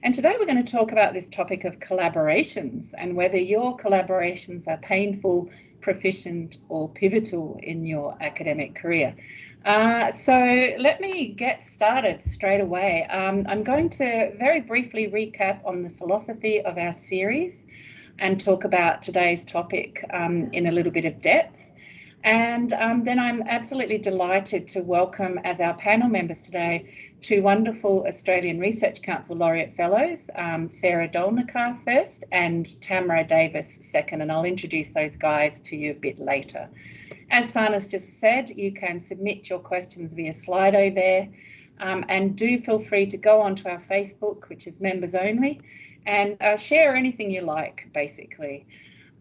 And today we're going to talk about this topic of collaborations and whether your collaborations are painful, proficient, or pivotal in your academic career. So let me get started straight away. I'm going to very briefly recap on the philosophy of our series and talk about today's topic in a little bit of depth. And then I'm absolutely delighted to welcome as our panel members today two wonderful Australian Research Council Laureate Fellows, Sara Dolnicar first and Tamara Davis second, and I'll introduce those guys to you a bit later. As Sana's just said, you can submit your questions via Slido there, and do feel free to go onto our Facebook, which is members only, and share anything you like, basically.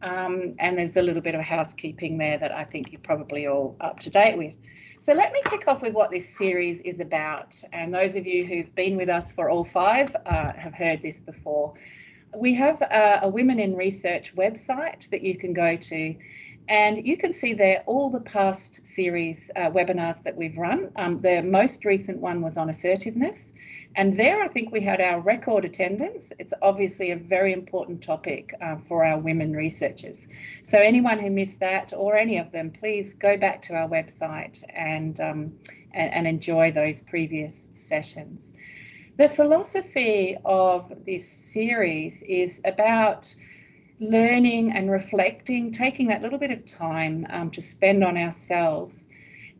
And there's a little bit of housekeeping there that I think you're probably all up to date with. So let me kick off with what this series is about. And those of you who've been with us for all five have heard this before. We have a Women in Research website that you can go to, and you can see there all the past series webinars that we've run. The most recent one was on assertiveness. And there, I think we had our record attendance. It's obviously a very important topic for our women researchers. So anyone who missed that or any of them, please go back to our website and enjoy those previous sessions. The philosophy of this series is about learning and reflecting, taking that little bit of time to spend on ourselves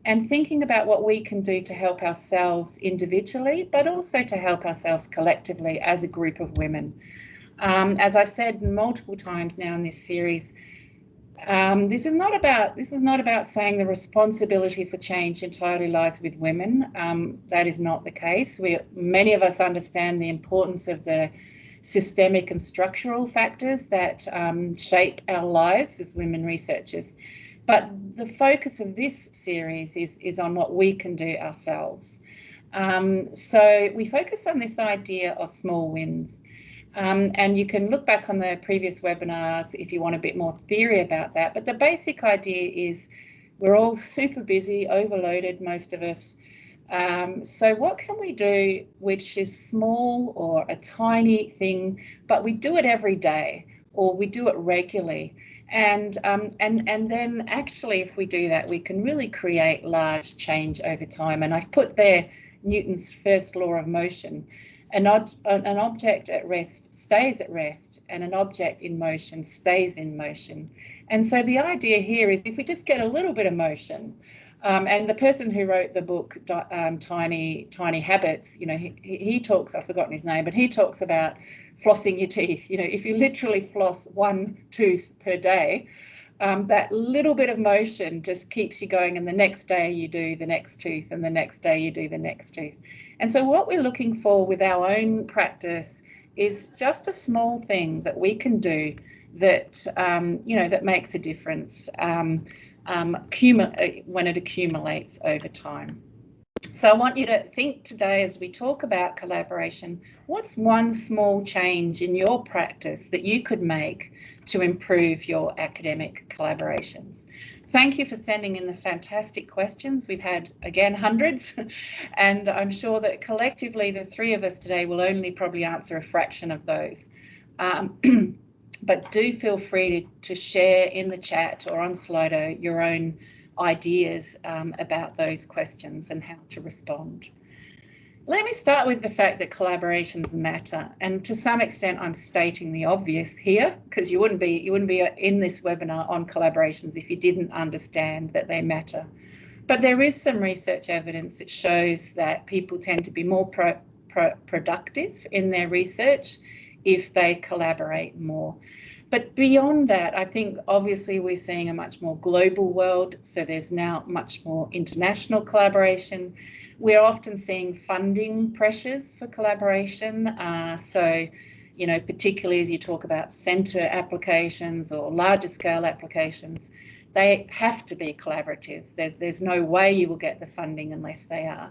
and thinking about what we can do to help ourselves individually, but also to help ourselves collectively as a group of women. As I've said multiple times now in this series, this is not about saying the responsibility for change entirely lies with women. That is not the case. Many of us understand the importance of the systemic and structural factors that shape our lives as women researchers. But the focus of this series is on what we can do ourselves. So we focus on this idea of small wins. And you can look back on the previous webinars if you want a bit more theory about that. But the basic idea is we're all super busy, overloaded, most of us. So what can we do which is small or a tiny thing, but we do it every day or we do it regularly? And then actually, if we do that, we can really create large change over time. And I've put there Newton's first law of motion. An object at rest stays at rest, and an object in motion stays in motion. And so the idea here is if we just get a little bit of motion, and the person who wrote the book, Tiny Habits, he talks, I've forgotten his name, but he talks about flossing your teeth. If you literally floss one tooth per day, that little bit of motion just keeps you going, and the next day you do the next tooth, and the next day you do the next tooth. And so what we're looking for with our own practice is just a small thing that we can do that, that makes a difference when it accumulates over time. So I want you to think today as we talk about collaboration, what's one small change in your practice that you could make to improve your academic collaborations? Thank you for sending in the fantastic questions. We've had, again, hundreds, and I'm sure that collectively the three of us today will only probably answer a fraction of those. But do feel free to share in the chat or on Slido your own ideas about those questions and how to respond. Let me start with the fact that collaborations matter, and to some extent I'm stating the obvious here, because you wouldn't be in this webinar on collaborations if you didn't understand that they matter. But there is some research evidence that shows that people tend to be more productive in their research if they collaborate more. But beyond that, I think obviously we're seeing a much more global world, so there's now much more international collaboration. We're often seeing funding pressures for collaboration. So, particularly as you talk about centre applications or larger scale applications, they have to be collaborative. There's no way you will get the funding unless they are.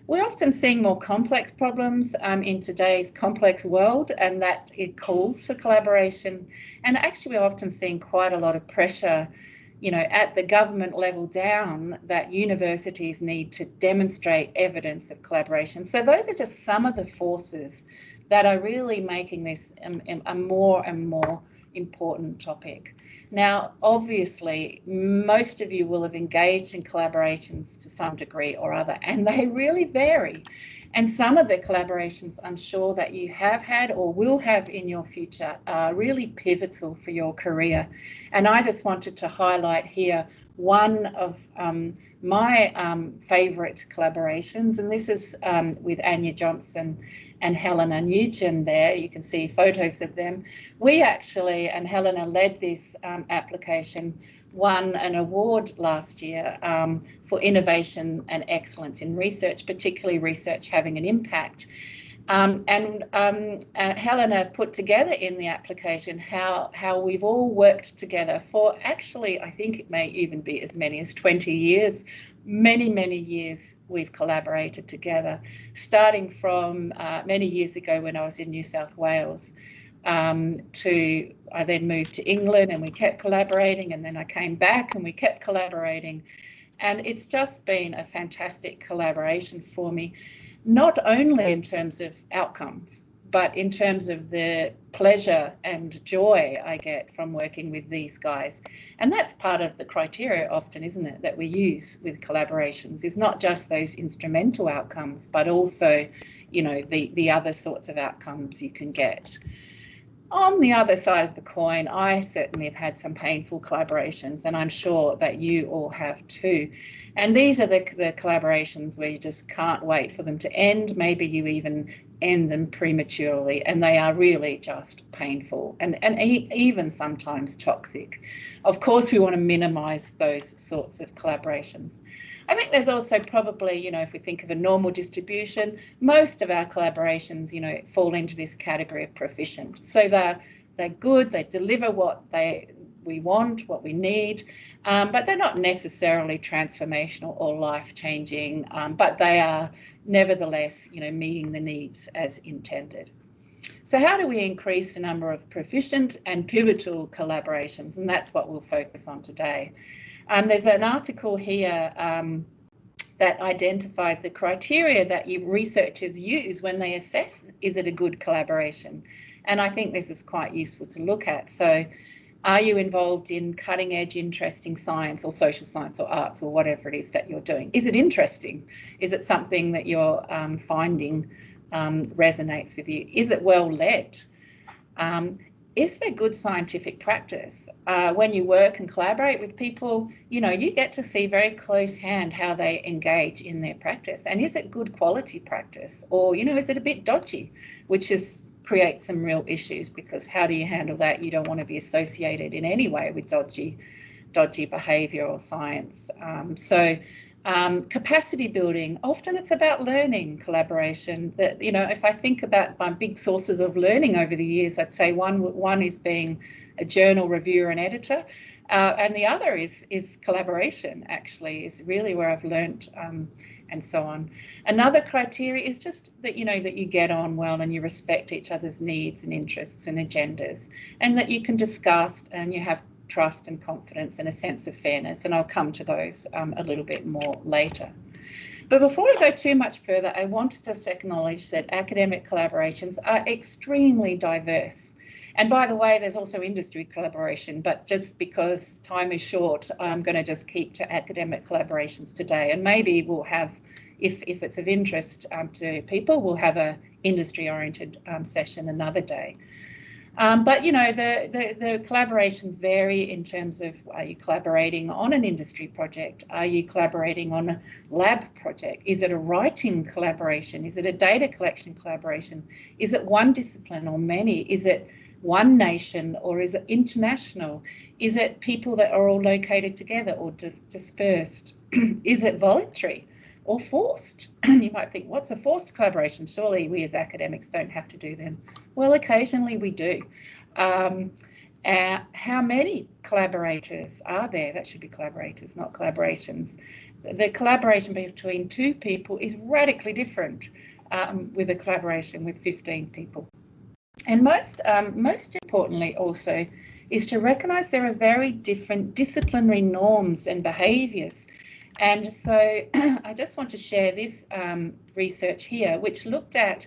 We're often seeing more complex problems in today's complex world, and that it calls for collaboration. And actually, we're often seeing quite a lot of pressure, at the government level down, that universities need to demonstrate evidence of collaboration. So those are just some of the forces that are really making this a more and more important topic. Now, obviously, most of you will have engaged in collaborations to some degree or other, and they really vary. And some of the collaborations I'm sure that you have had or will have in your future are really pivotal for your career. And I just wanted to highlight here one of my favourite collaborations, and this is with Anya Johnson and Helena Nugent there. You can see photos of them. We actually, and Helena led this application, won an award last year for innovation and excellence in research, particularly research having an impact. Helena put together in the application how we've all worked together for actually, I think it may even be as many as 20 years. Many years we've collaborated together, starting from many years ago when I was in New South Wales. I then moved to England and we kept collaborating, and then I came back and we kept collaborating. And it's just been a fantastic collaboration for me, not only in terms of outcomes, but in terms of the pleasure and joy I get from working with these guys. And that's part of the criteria often, isn't it, that we use with collaborations, is not just those instrumental outcomes, but also, you know, the other sorts of outcomes you can get. On the other side of the coin, I certainly have had some painful collaborations, and I'm sure that you all have too. And these are the collaborations where you just can't wait for them to end. Maybe you even end them prematurely, and they are really just painful and even sometimes toxic. Of course, we want to minimize those sorts of collaborations. I think there's also probably, you know, if we think of a normal distribution, most of our collaborations, you know, fall into this category of proficient. So they're good, they deliver what we want, what we need, but they're not necessarily transformational or life-changing, but they are nevertheless, you know, meeting the needs as intended. So how do we increase the number of proficient and pivotal collaborations? And that's what we'll focus on today. There's an article here that identified the criteria that researchers use when they assess, is it a good collaboration? And I think this is quite useful to look at. So are you involved in cutting edge, interesting science or social science or arts or whatever it is that you're doing? Is it interesting? Is it something that you're finding resonates with you? Is it well led? Is there good scientific practice? When you work and collaborate with people, you know, you get to see very close hand how they engage in their practice. And is it good quality practice? Or, you know, is it a bit dodgy, which creates some real issues, because how do you handle that? You don't want to be associated in any way with dodgy behaviour or science. Capacity building, often it's about learning collaboration. That, you know, if I think about my big sources of learning over the years, I'd say one is being a journal reviewer and editor, and the other is collaboration, actually, is really where I've learnt, and so on. Another criteria is just that, you know, that you get on well and you respect each other's needs and interests and agendas, and that you can discuss and you have trust and confidence and a sense of fairness, and I'll come to those a little bit more later. But before I go too much further, I want to just acknowledge that academic collaborations are extremely diverse. And by the way, there's also industry collaboration, but just because time is short, I'm going to just keep to academic collaborations today, and maybe we'll have, if it's of interest to people, we'll have a industry-oriented session another day. But, you know, the collaborations vary in terms of, are you collaborating on an industry project? Are you collaborating on a lab project? Is it a writing collaboration? Is it a data collection collaboration? Is it one discipline or many? Is it one nation or is it international? Is it people that are all located together or dispersed? Is it voluntary or forced? And you might think, what's a forced collaboration? Surely we as academics don't have to do them. Well, occasionally we do. How many collaborators are there? That should be collaborators, not collaborations. The collaboration between two people is radically different with a collaboration with 15 people. And most importantly also is to recognise there are very different disciplinary norms and behaviours. And so I just want to share this research here, which looked at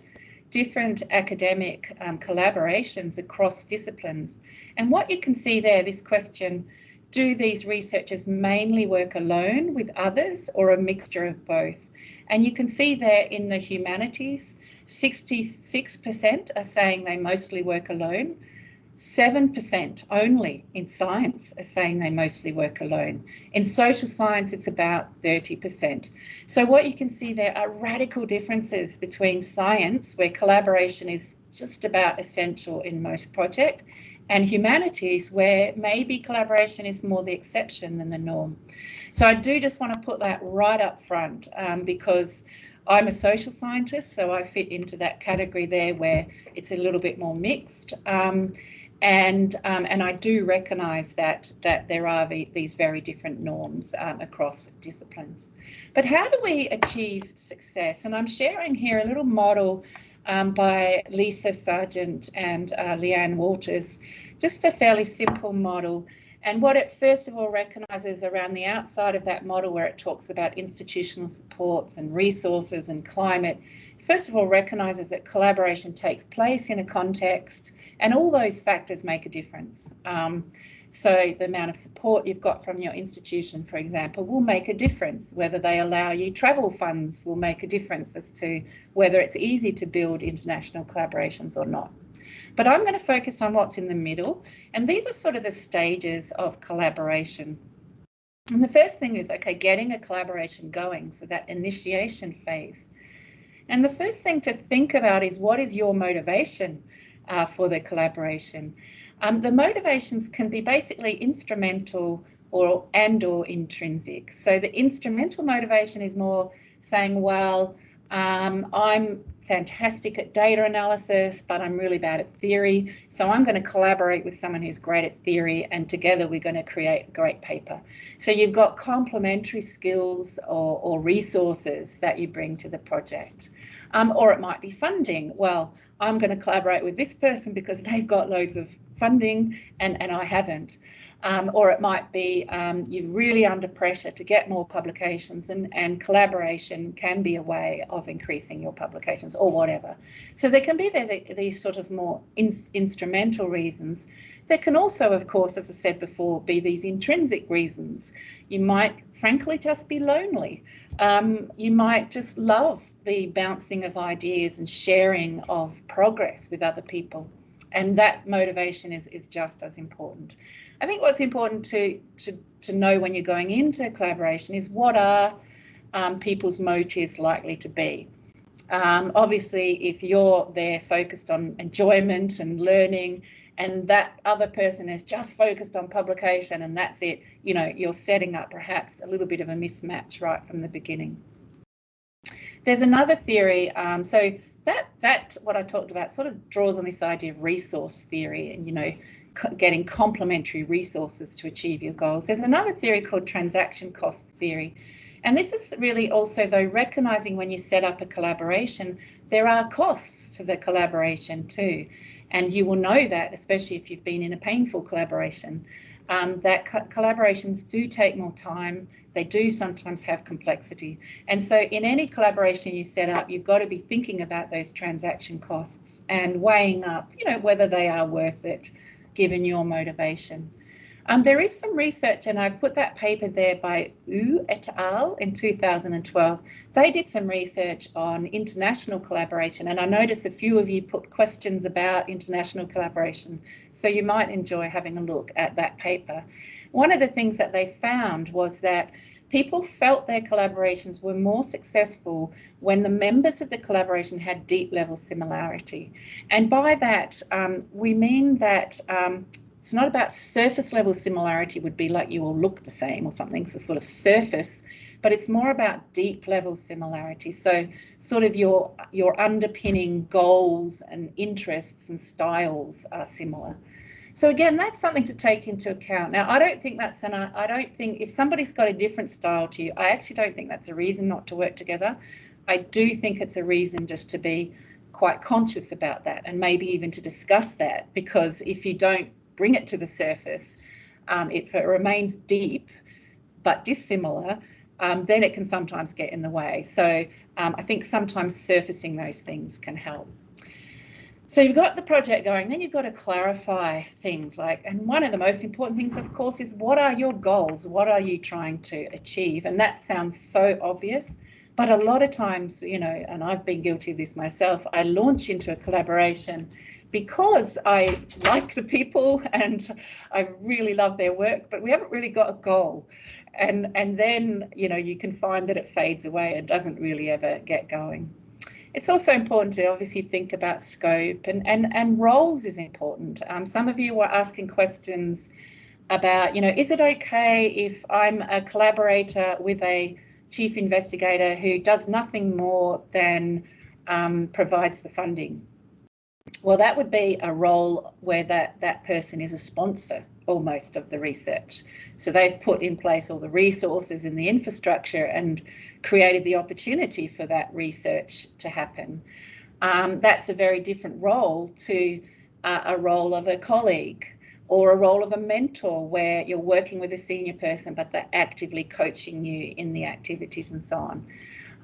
different academic collaborations across disciplines. And what you can see there, this question, do these researchers mainly work alone with others or a mixture of both? And you can see there in the humanities, 66% are saying they mostly work alone. 7% only in science are saying they mostly work alone. In social science, it's about 30%. So what you can see there are radical differences between science, where collaboration is just about essential in most projects, and humanities, where maybe collaboration is more the exception than the norm. So I do just want to put that right up front, because I'm a social scientist, so I fit into that category there where it's a little bit more mixed. And I do recognise that there are these very different norms across disciplines. But how do we achieve success? And I'm sharing here a little model by Lisa Sargent and Leanne Walters, just a fairly simple model. And what it first of all recognises around the outside of that model, where it talks about institutional supports and resources and climate, first of all recognises that collaboration takes place in a context, and all those factors make a difference. So the amount of support you've got from your institution, for example, will make a difference. Whether they allow you travel funds will make a difference as to whether it's easy to build international collaborations or not. But I'm going to focus on what's in the middle, and these are sort of the stages of collaboration. And the first thing is, okay, getting a collaboration going, so that initiation phase. And the first thing to think about is, what is your motivation for the collaboration? The motivations can be basically instrumental or intrinsic. So the instrumental motivation is more saying, well, I'm fantastic at data analysis, but I'm really bad at theory. So I'm going to collaborate with someone who's great at theory, and together we're going to create a great paper. So you've got complementary skills or resources that you bring to the project. Or it might be funding. Well, I'm going to collaborate with this person because they've got loads of funding and I haven't. Or it might be you're really under pressure to get more publications, and collaboration can be a way of increasing your publications, or whatever. So there can be these sort of more instrumental reasons. There can also, of course, as I said before, be these intrinsic reasons. You might, frankly, just be lonely. You might just love the bouncing of ideas and sharing of progress with other people. And that motivation is just as important. I think what's important to know when you're going into collaboration is, what are people's motives likely to be? Obviously, if you're there focused on enjoyment and learning, and that other person is just focused on publication and that's it, you know, you're setting up perhaps a little bit of a mismatch right from the beginning. There's another theory, so that what I talked about sort of draws on this idea of resource theory, and, you know, getting complementary resources to achieve your goals. There's another theory called transaction cost theory. And this is really also, though, recognising when you set up a collaboration, there are costs to the collaboration too. And you will know that, especially if you've been in a painful collaboration, that collaborations do take more time. They do sometimes have complexity. And so in any collaboration you set up, you've got to be thinking about those transaction costs and weighing up, you know, whether they are worth it, given your motivation. There is some research, and I've put that paper there by Wu et al. In 2012. They did some research on international collaboration, and I noticed a few of you put questions about international collaboration, so you might enjoy having a look at that paper. One of the things that they found was that people felt their collaborations were more successful when the members of the collaboration had deep level similarity. And by that, we mean that it's not about surface level similarity, would be like you all look the same or something, so sort of surface, but it's more about deep level similarity. So sort of your underpinning goals and interests and styles are similar. So again, that's something to take into account. Now, I don't think if somebody's got a different style to you, I actually don't think that's a reason not to work together. I do think it's a reason just to be quite conscious about that, and maybe even to discuss that, because if you don't bring it to the surface, if it remains deep but dissimilar, then it can sometimes get in the way. So I think sometimes surfacing those things can help. So you've got the project going, then you've got to clarify things like, and one of the most important things, of course, is what are your goals? What are you trying to achieve? And that sounds so obvious, but a lot of times, you know, and I've been guilty of this myself, I launch into a collaboration because I like the people and I really love their work, but we haven't really got a goal. And then, you know, you can find that it fades away and doesn't really ever get going. It's also important to obviously think about scope and roles is important. Some of you were asking questions about, you know, is it okay if I'm a collaborator with a chief investigator who does nothing more than provides the funding? Well, that would be a role where that person is a sponsor almost of the research. So they've put in place all the resources and the infrastructure and created the opportunity for that research to happen. That's a very different role to a role of a colleague or a role of a mentor where you're working with a senior person, but they're actively coaching you in the activities and so on.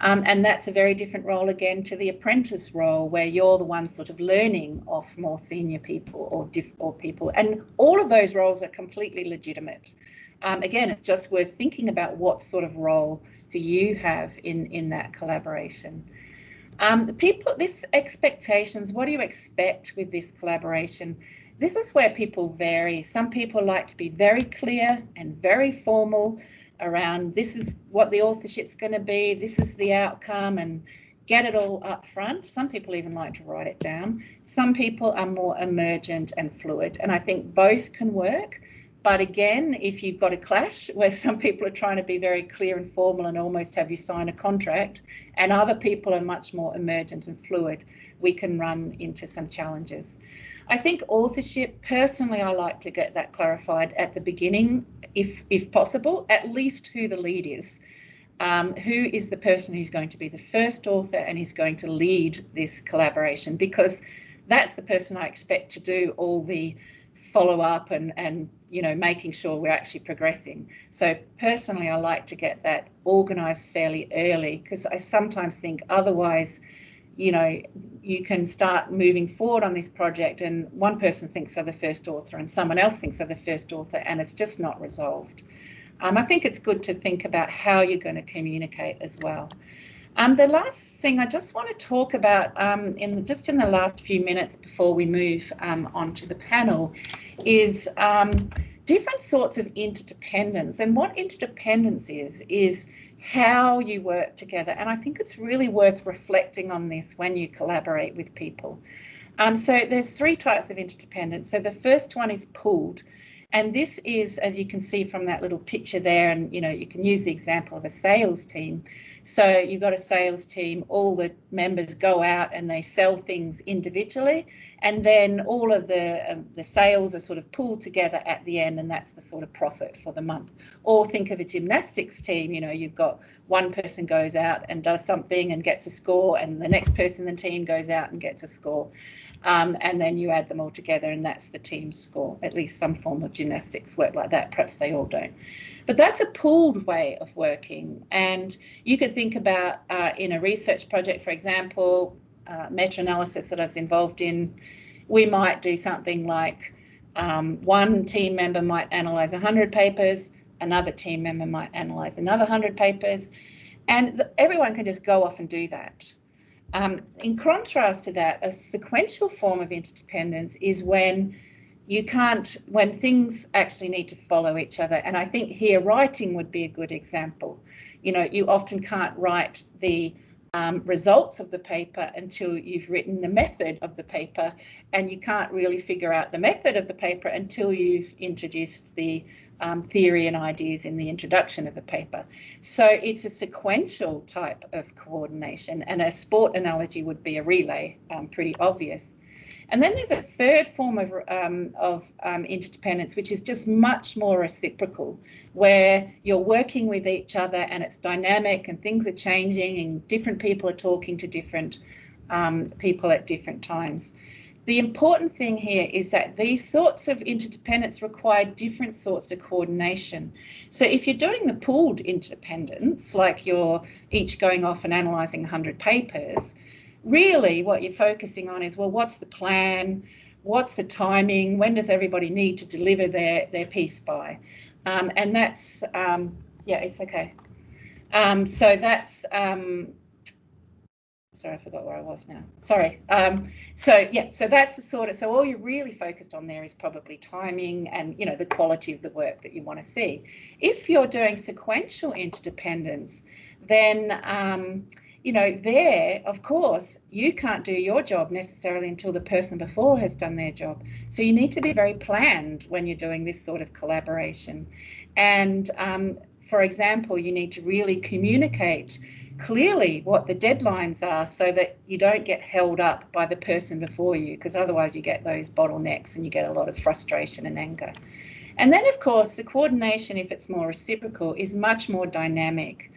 And that's a very different role again to the apprentice role where you're the one sort of learning off more senior people or people. And all of those roles are completely legitimate. Again, it's just worth thinking about what sort of role do you have in that collaboration. This expectations, what do you expect with this collaboration? This is where people vary. Some people like to be very clear and very formal around this is what the authorship's going to be, this is the outcome, and get it all up front. Some people even like to write it down. Some people are more emergent and fluid, and I think both can work. But again, if you've got a clash where some people are trying to be very clear and formal and almost have you sign a contract, and other people are much more emergent and fluid, we can run into some challenges. I think authorship, personally, I like to get that clarified at the beginning, if possible, at least who the lead is. Who is the person who's going to be the first author and is going to lead this collaboration, because that's the person I expect to do all the follow-up and you know, making sure we're actually progressing. So personally, I like to get that organised fairly early, because I sometimes think otherwise, you know, you can start moving forward on this project and one person thinks they're the first author and someone else thinks they're the first author and it's just not resolved. I think it's good to think about how you're going to communicate as well. The last thing I just want to talk about in the last few minutes before we move on to the panel is different sorts of interdependence. And what interdependence is how you work together. And I think it's really worth reflecting on this when you collaborate with people. So there's three types of interdependence. So the first one is pooled. And this is, as you can see from that little picture there, and you know, you can use the example of a sales team. So you've got a sales team, all the members go out and they sell things individually, and then all of the sales are sort of pooled together at the end, and that's the sort of profit for the month. Or think of a gymnastics team, you know, you've got one person goes out and does something and gets a score, and the next person in the team goes out and gets a score. And then you add them all together and that's the team score. At least some form of gymnastics work like that. Perhaps they all don't. But that's a pooled way of working. And you could think about in a research project, for example, meta-analysis that I was involved in, we might do something like one team member might analyse 100 papers, another team member might analyse another 100 papers, and everyone can just go off and do that. In contrast to that, a sequential form of interdependence is when when things actually need to follow each other. And I think here writing would be a good example. You know, you often can't write the results of the paper until you've written the method of the paper, and you can't really figure out the method of the paper until you've introduced the theory and ideas in the introduction of the paper. So it's a sequential type of coordination, and a sport analogy would be a relay, pretty obvious. And then there's a third form of interdependence, which is just much more reciprocal, where you're working with each other and it's dynamic and things are changing and different people are talking to different people at different times. The important thing here is that these sorts of interdependence require different sorts of coordination. So if you're doing the pooled interdependence, like you're each going off and analysing 100 papers, really what you're focusing on is, well, what's the plan? What's the timing? When does everybody need to deliver their piece by? And that's, yeah, it's okay. So that's, sorry, I forgot where I was now. Sorry. So yeah, so that's the sort of, so all you're really focused on there is probably timing and, you know, the quality of the work that you want to see. If you're doing sequential interdependence, then, you know, there, of course, you can't do your job necessarily until the person before has done their job. So you need to be very planned when you're doing this sort of collaboration. And for example, you need to really communicate clearly what the deadlines are so that you don't get held up by the person before you, because otherwise you get those bottlenecks and you get a lot of frustration and anger. And then, of course, the coordination, if it's more reciprocal, is much more dynamic.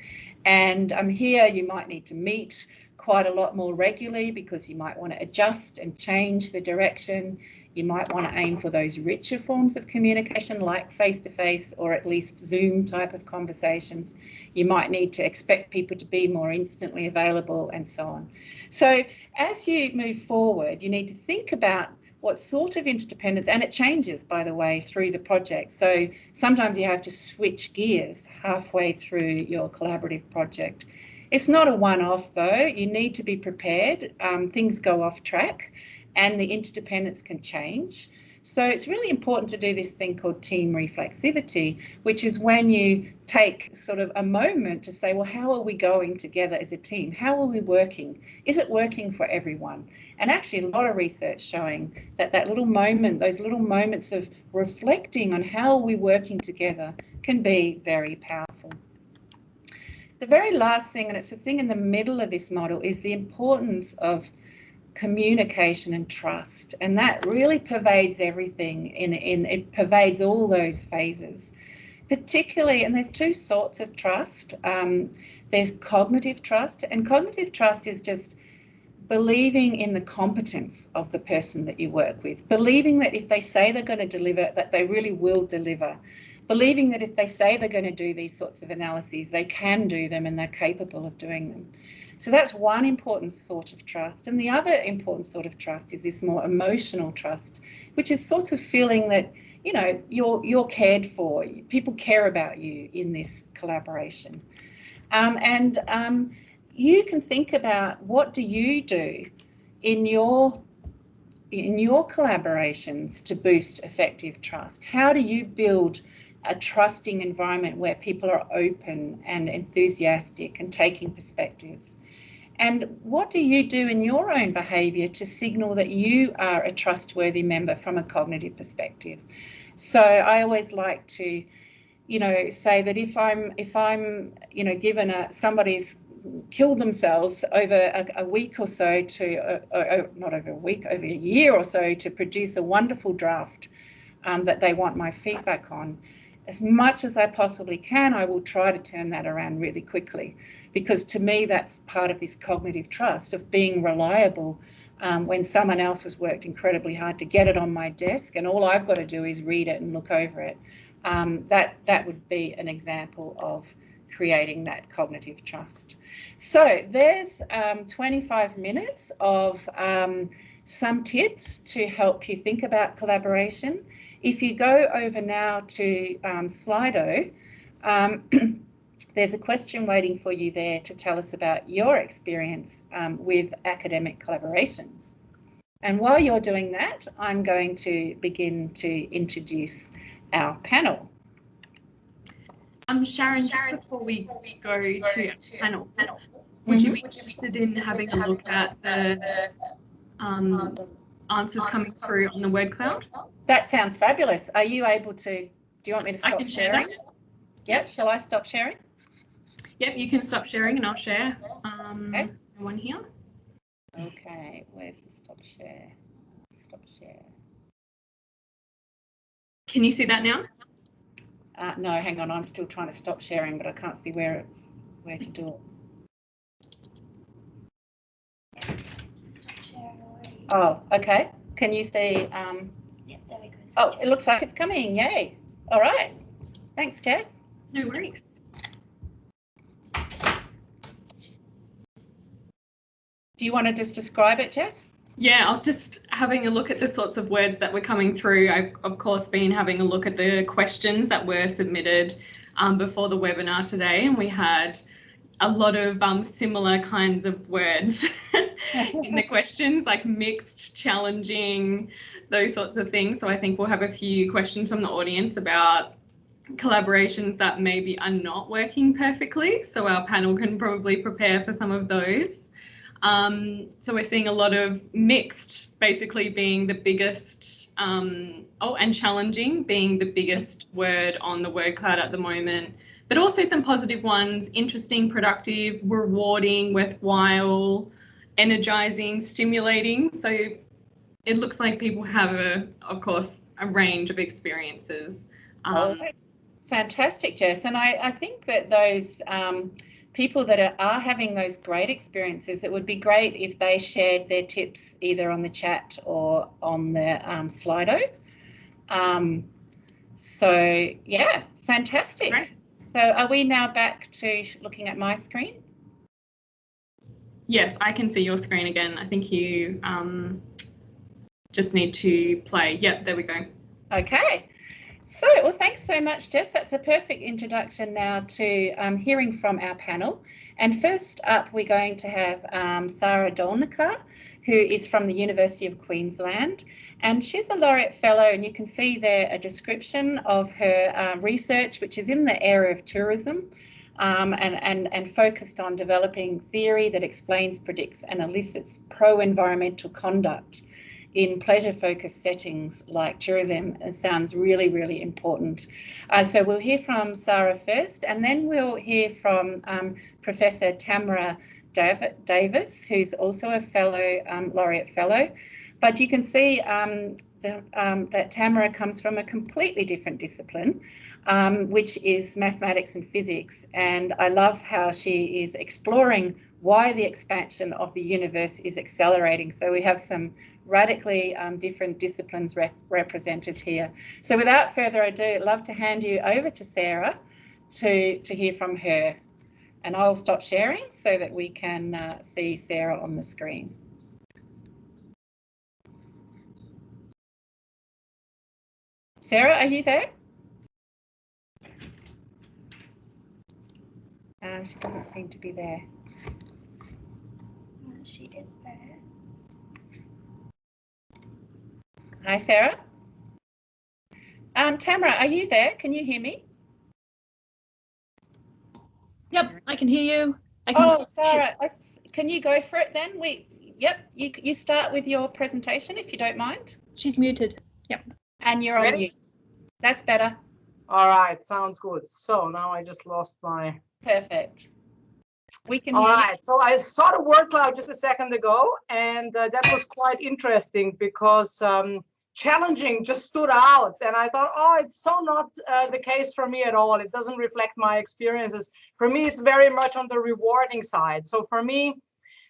And here you might need to meet quite a lot more regularly because you might want to adjust and change the direction. You might want to aim for those richer forms of communication like face-to-face or at least Zoom type of conversations. You might need to expect people to be more instantly available and so on. So as you move forward, you need to think about what sort of interdependence, and it changes, by the way, through the project. So sometimes you have to switch gears halfway through your collaborative project. It's not a one-off though. You need to be prepared. Things go off track and the interdependence can change. So it's really important to do this thing called team reflexivity, which is when you take sort of a moment to say, well, how are we going together as a team? How are we working? Is it working for everyone? And actually a lot of research showing that that little moment, those little moments of reflecting on how are we working together can be very powerful. The very last thing, and it's the thing in the middle of this model, is the importance of communication and trust, and that really pervades everything. It pervades all those phases, particularly, and there's two sorts of trust. There's cognitive trust, and cognitive trust is just believing in the competence of the person that you work with, believing that if they say they're going to deliver, that they really will deliver, believing that if they say they're going to do these sorts of analyses, they can do them and they're capable of doing them. So that's one important sort of trust. And the other important sort of trust is this more emotional trust, which is sort of feeling that, you know, you're cared for, people care about you in this collaboration. You can think about, what do you do in your collaborations to boost effective trust? How do you build a trusting environment where people are open and enthusiastic and taking perspectives? And what do you do in your own behaviour to signal that you are a trustworthy member from a cognitive perspective? So I always like to, you know, say that if I'm you know, given somebody's killed themselves over a week or so to, not over a week, over a year or so, to produce a wonderful draft that they want my feedback on, as much as I possibly can, I will try to turn that around really quickly, because to me that's part of this cognitive trust of being reliable. When someone else has worked incredibly hard to get it on my desk and all I've got to do is read it and look over it, that would be an example of creating that cognitive trust. So there's 25 minutes of some tips to help you think about collaboration. If you go over now to Slido, there's a question waiting for you there to tell us about your experience with academic collaborations. And while you're doing that, I'm going to begin to introduce our panel. Sharon, just before we go to our panel, would you be interested in having a look at the answers coming through on the word cloud? That sounds fabulous. Are you able to, do you want me to stop I can sharing? Yep, shall I stop sharing? Yep, you can stop sharing and I'll share Okay. one here. Okay, where's the stop share? Stop share. Can you see that now? No, hang on, I'm still trying to stop sharing, but I can't see where to do it. Stop sharing already. Oh, okay. Can you see? Yep, there we go. Oh, it looks like it's coming. Yay. All right. Thanks, Jess. No worries. Do you want to just describe it, Jess? Yeah, I was just having a look at the sorts of words that were coming through. I've, of course, been having a look at the questions that were submitted before the webinar today, and we had a lot of similar kinds of words in the questions, like mixed, challenging, those sorts of things. So I think we'll have a few questions from the audience about collaborations that maybe are not working perfectly. So our panel can probably prepare for some of those. So we're seeing a lot of mixed basically being the biggest, and challenging being the biggest word on the word cloud at the moment, but also some positive ones: interesting, productive, rewarding, worthwhile, energizing, stimulating. So it looks like people have, of course, a range of experiences. That's fantastic, Jess. And I think that those people that are having those great experiences, it would be great if they shared their tips either on the chat or on the Slido. So yeah, fantastic. Great. So are we now back to looking at my screen? Yes, I can see your screen again. I think you just need to play. Yep, there we go. Okay. So, well, thanks so much, Jess. That's a perfect introduction now to hearing from our panel. And first up, we're going to have Sara Dolnicar, who is from the University of Queensland. And she's a Laureate Fellow, and you can see there a description of her research, which is in the area of tourism, and focused on developing theory that explains, predicts, and elicits pro-environmental conduct in pleasure-focused settings like tourism. It sounds really, really important. So we'll hear from Sara first, and then we'll hear from Professor Tamara Davis, who's also a fellow, Laureate Fellow. But you can see that Tamara comes from a completely different discipline, which is mathematics and physics. And I love how she is exploring why the expansion of the universe is accelerating. So we have some radically different disciplines represented here. So without further ado, I'd love to hand you over to Sara to hear from her. And I'll stop sharing so that we can see Sara on the screen. Sara, are you there? She doesn't seem to be there. She is there. Hi, Sara. Tamara, are you there? Can you hear me? Yep, I can hear you. I can Sara, can you go for it then? You start with your presentation if you don't mind. She's muted. Yep. And you're on mute. That's better. All right, sounds good. So now I just lost my... Perfect. We can All hear right, so I saw the word cloud just a second ago, and that was quite interesting because challenging just stood out, and I thought, oh, it's so not the case for me at all. It doesn't reflect my experiences. For me, it's very much on the rewarding side. So for me,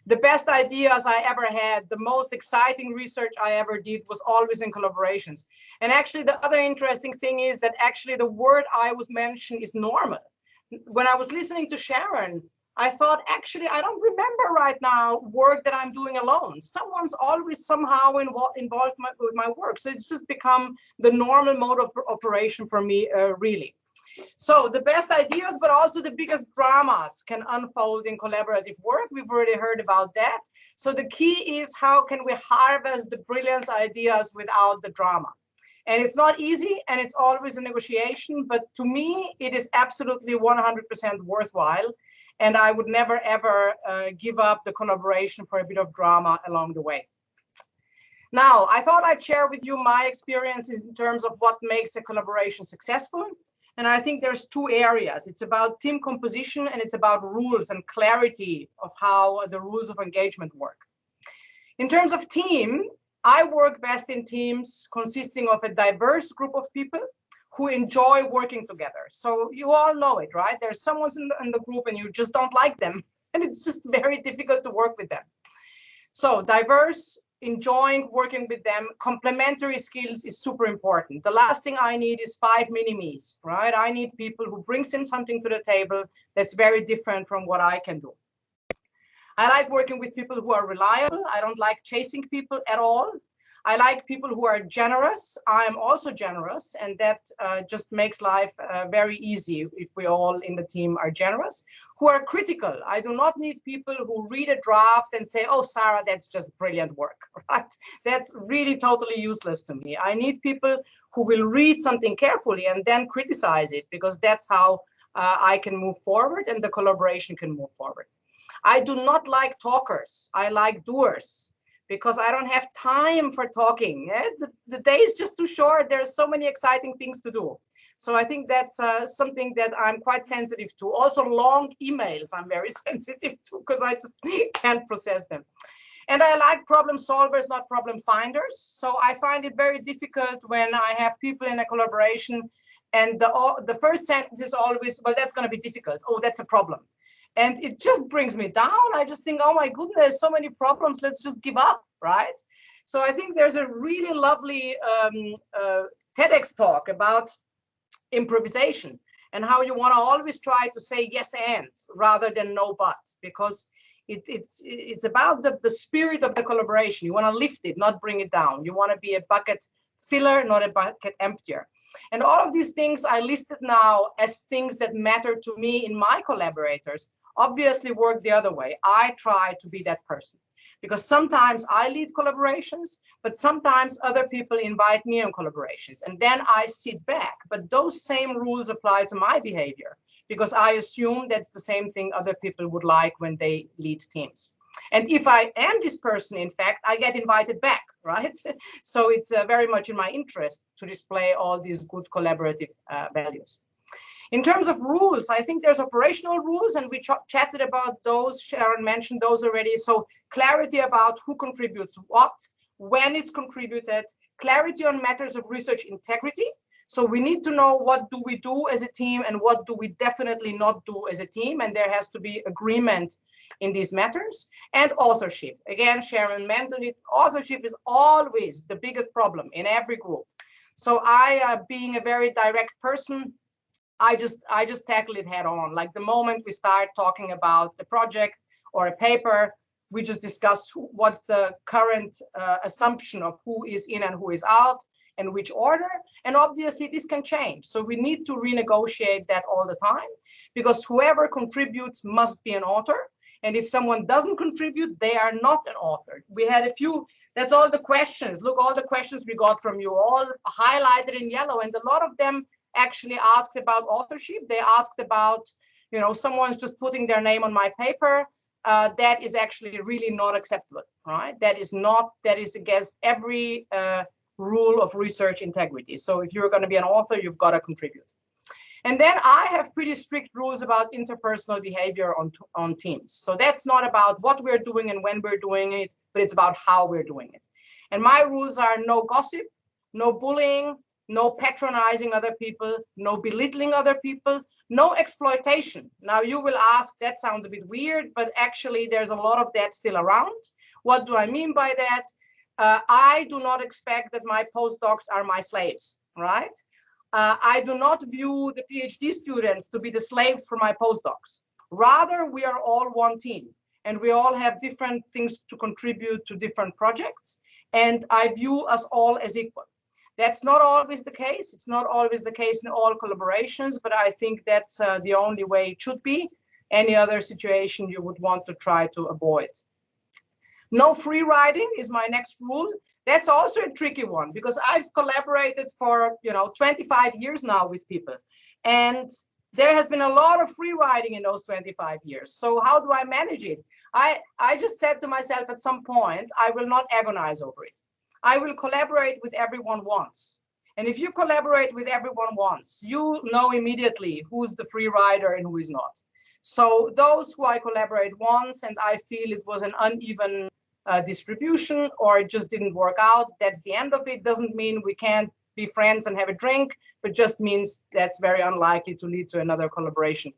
the best ideas I ever had, the most exciting research I ever did was always in collaborations. And actually, the other interesting thing is that actually the word I was mentioned is normal. When I was listening to Sharon, I thought, actually, I don't remember right now work that I'm doing alone. Someone's always somehow involved with my work. So it's just become the normal mode of operation for me, really. So the best ideas, but also the biggest dramas can unfold in collaborative work. We've already heard about that. So the key is how can we harvest the brilliant ideas without the drama? And it's not easy, and it's always a negotiation, but to me, it is absolutely 100% worthwhile. And I would never, ever give up the collaboration for a bit of drama along the way. Now, I thought I'd share with you my experiences in terms of what makes a collaboration successful. And I think there's two areas. It's about team composition, and it's about rules and clarity of how the rules of engagement work. In terms of team, I work best in teams consisting of a diverse group of people who enjoy working together. So you all know it, right? There's someone in the group and you just don't like them, and it's just very difficult to work with them. So diverse, enjoying working with them, complementary skills is super important. The last thing I need is 5 mini-me's, right? I need people who brings in something to the table that's very different from what I can do. I like working with people who are reliable. I don't like chasing people at all. I like people who are generous. I'm also generous, and that just makes life very easy if we all in the team are generous. Who are critical. I do not need people who read a draft and say, oh, Sara, that's just brilliant work, right? That's really totally useless to me. I need people who will read something carefully and then criticize it, because that's how I can move forward and the collaboration can move forward. I do not like talkers. I like doers, because I don't have time for talking. The day is just too short. There's so many exciting things to do. So I think that's something that I'm quite sensitive to. Also, long emails I'm very sensitive to, because I just can't process them. And I like problem solvers, not problem finders. So I find it very difficult when I have people in a collaboration and the first sentence is always, well, that's going to be difficult. Oh, that's a problem. And it just brings me down. I just think, oh my goodness, so many problems, let's just give up, right? So I think there's a really lovely TEDx talk about improvisation and how you want to always try to say yes and rather than no but, because it's about the spirit of the collaboration. You want to lift it, not bring it down. You want to be a bucket filler, not a bucket emptier. And all of these things I listed now as things that matter to me in my collaborators obviously work the other way. I try to be that person, because sometimes I lead collaborations, but sometimes other people invite me on collaborations, and then I sit back. But those same rules apply to my behavior, because I assume that's the same thing other people would like when they lead teams. And if I am this person, in fact, I get invited back, right? So it's very much in my interest to display all these good collaborative values. In terms of rules, I think there's operational rules, and we chatted about those. Sharon mentioned those already. So clarity about who contributes what, when it's contributed, clarity on matters of research integrity. So we need to know what do we do as a team and what do we definitely not do as a team, and there has to be agreement in these matters. And authorship. Again, Sharon mentioned it. Authorship is always the biggest problem in every group. So I, being a very direct person, I just tackle it head on. Like the moment we start talking about the project or a paper, we just discuss what's the current assumption of who is in and who is out and which order. And obviously this can change. So we need to renegotiate that all the time, because whoever contributes must be an author. And if someone doesn't contribute, they are not an author. We had a few, that's all the questions. Look, all the questions we got from you, all highlighted in yellow, and a lot of them actually asked about authorship. They asked about, you know, someone's just putting their name on my paper. That is actually really not acceptable, right? That is against every rule of research integrity. So if you're going to be an author, you've got to contribute. And then I have pretty strict rules about interpersonal behavior on teams. So that's not about what we're doing and when we're doing it, but it's about how we're doing it. And my rules are no gossip, no bullying, no patronizing other people, no belittling other people, no exploitation. Now you will ask, that sounds a bit weird, but actually there's a lot of that still around. What do I mean by that? I do not expect that my postdocs are my slaves, right? I do not view the PhD students to be the slaves for my postdocs. Rather, we are all one team, and we all have different things to contribute to different projects, and I view us all as equal. That's not always the case. It's not always the case in all collaborations, but I think that's the only way it should be. Any other situation you would want to try to avoid. No free riding is my next rule. That's also a tricky one, because I've collaborated for 25 years now with people, and there has been a lot of free riding in those 25 years. So how do I manage it? I just said to myself at some point, I will not agonize over it. I will collaborate with everyone once. And if you collaborate with everyone once, you know immediately who's the free rider and who is not. So those who I collaborate once and I feel it was an uneven distribution or it just didn't work out, that's the end of it. Doesn't mean we can't be friends and have a drink, but just means that's very unlikely to lead to another collaboration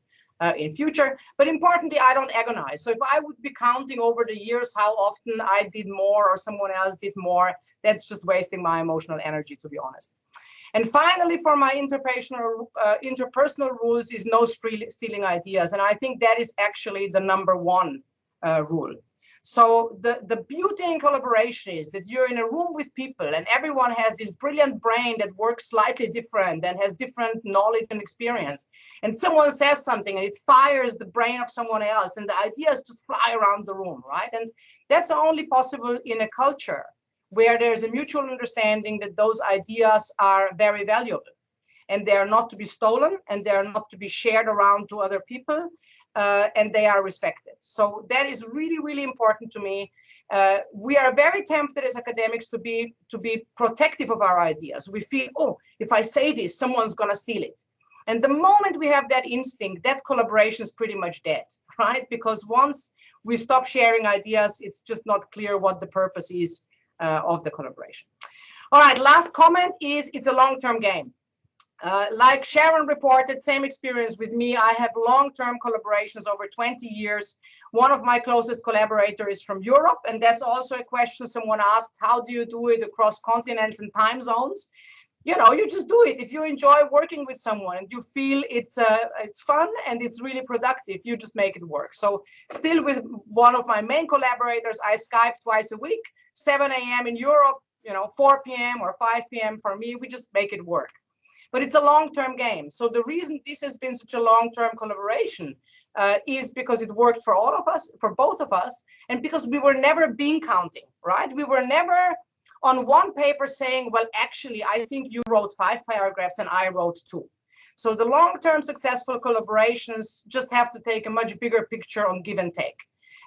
in future. But importantly, I don't agonize. So if I would be counting over the years how often I did more or someone else did more, that's just wasting my emotional energy, to be honest. And finally, for my interpersonal rules is no stealing ideas. And I think that is actually the number one rule. So the beauty in collaboration is that you're in a room with people and everyone has this brilliant brain that works slightly different and has different knowledge and experience. And someone says something and it fires the brain of someone else and the ideas just fly around the room, right? And that's only possible in a culture where there's a mutual understanding that those ideas are very valuable and they are not to be stolen and they are not to be shared around to other people. And they are respected. So that is really, really important to me. We are very tempted as academics to be protective of our ideas. We feel, oh, if I say this, someone's gonna steal it. And the moment we have that instinct, that collaboration is pretty much dead, right? Because once we stop sharing ideas, it's just not clear what the purpose is of the collaboration. All right, last comment is it's a long-term game. Like Sharon reported, same experience with me. I have long-term collaborations over 20 years. One of my closest collaborators is from Europe, and that's also a question someone asked, how do you do it across continents and time zones? You know, you just do it. If you enjoy working with someone and you feel it's fun and it's really productive, you just make it work. So still with one of my main collaborators, I Skype twice a week, 7 a.m. in Europe, 4 p.m. or 5 p.m. for me, we just make it work. But it's a long-term game. So the reason this has been such a long-term collaboration is because it worked for all of us, for both of us, and because we were never bean counting, right? We were never on one paper saying, well, actually, I think you wrote 5 paragraphs and I wrote 2. So the long-term successful collaborations just have to take a much bigger picture on give and take.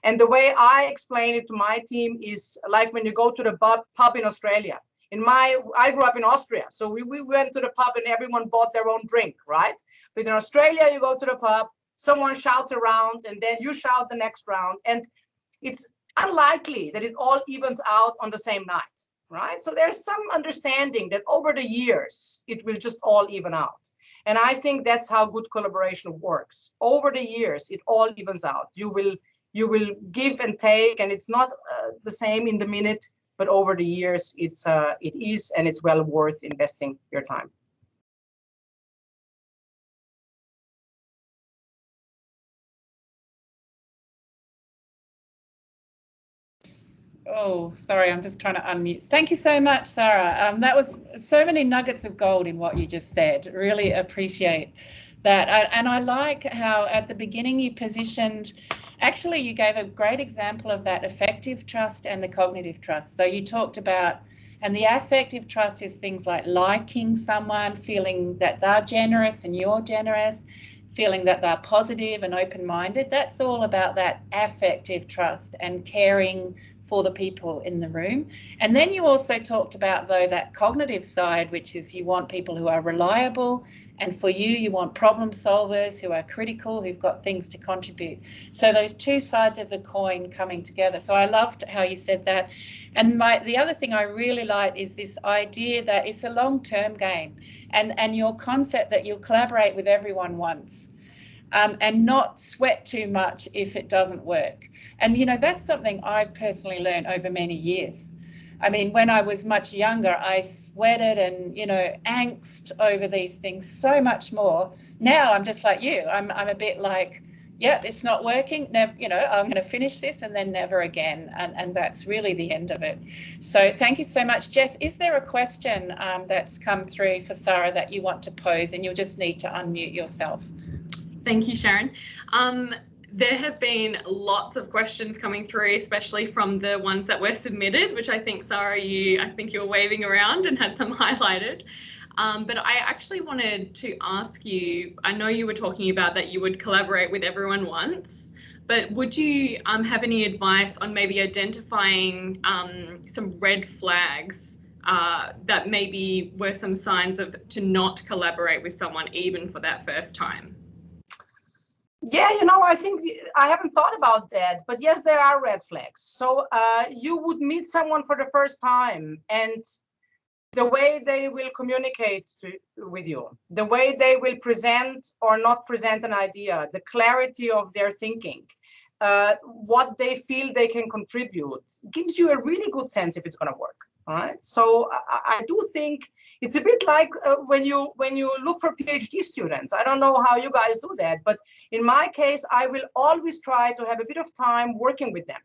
And the way I explain it to my team is like when you go to the pub in Australia. I grew up in Austria, so we went to the pub and everyone bought their own drink, right? But in Australia, you go to the pub, someone shouts around, and then you shout the next round, and it's unlikely that it all evens out on the same night, right? So there's some understanding that over the years, it will just all even out. And I think that's how good collaboration works. Over the years, it all evens out. You will give and take, and it's not the same in the minute. But over the years, it is, and it's well worth investing your time. Oh, sorry, I'm just trying to unmute. Thank you so much, Sara. That was so many nuggets of gold in what you just said. Really appreciate that. And I like how at the beginning you positioned, actually you gave a great example of that affective trust and the cognitive trust. So you talked about, and the affective trust is things like liking someone, feeling that they're generous and you're generous, feeling that they're positive and open-minded. That's all about that affective trust and caring for the people in the room. And then you also talked about, though, that cognitive side, which is you want people who are reliable, and for you want problem solvers who are critical, who've got things to contribute. So those two sides of the coin coming together. So I loved how you said that. And the other thing I really like is this idea that it's a long-term game, and your concept that you'll collaborate with everyone once. And not sweat too much if it doesn't work. And, that's something I've personally learned over many years. I mean, when I was much younger, I sweated and, angst over these things so much more. Now I'm just like you. I'm a bit like, yep, it's not working. Never, I'm going to finish this and then never again. And that's really the end of it. So thank you so much. Jess, is there a question that's come through for Sara that you want to pose? And you'll just need to unmute yourself. Thank you, Sharon. There have been lots of questions coming through, especially from the ones that were submitted, which I think, Sara, I think you were waving around and had some highlighted. But I actually wanted to ask you, I know you were talking about that you would collaborate with everyone once, but would you have any advice on maybe identifying some red flags that maybe were some signs to not collaborate with someone even for that first time? Yeah, I think I haven't thought about that, but yes, there are red flags. So you would meet someone for the first time, and the way they will communicate with you, the way they will present or not present an idea, the clarity of their thinking, what they feel they can contribute, gives you a really good sense if it's going to work, All right. So I do think it's a bit like when you look for PhD students. I don't know how you guys do that, but in my case, I will always try to have a bit of time working with them.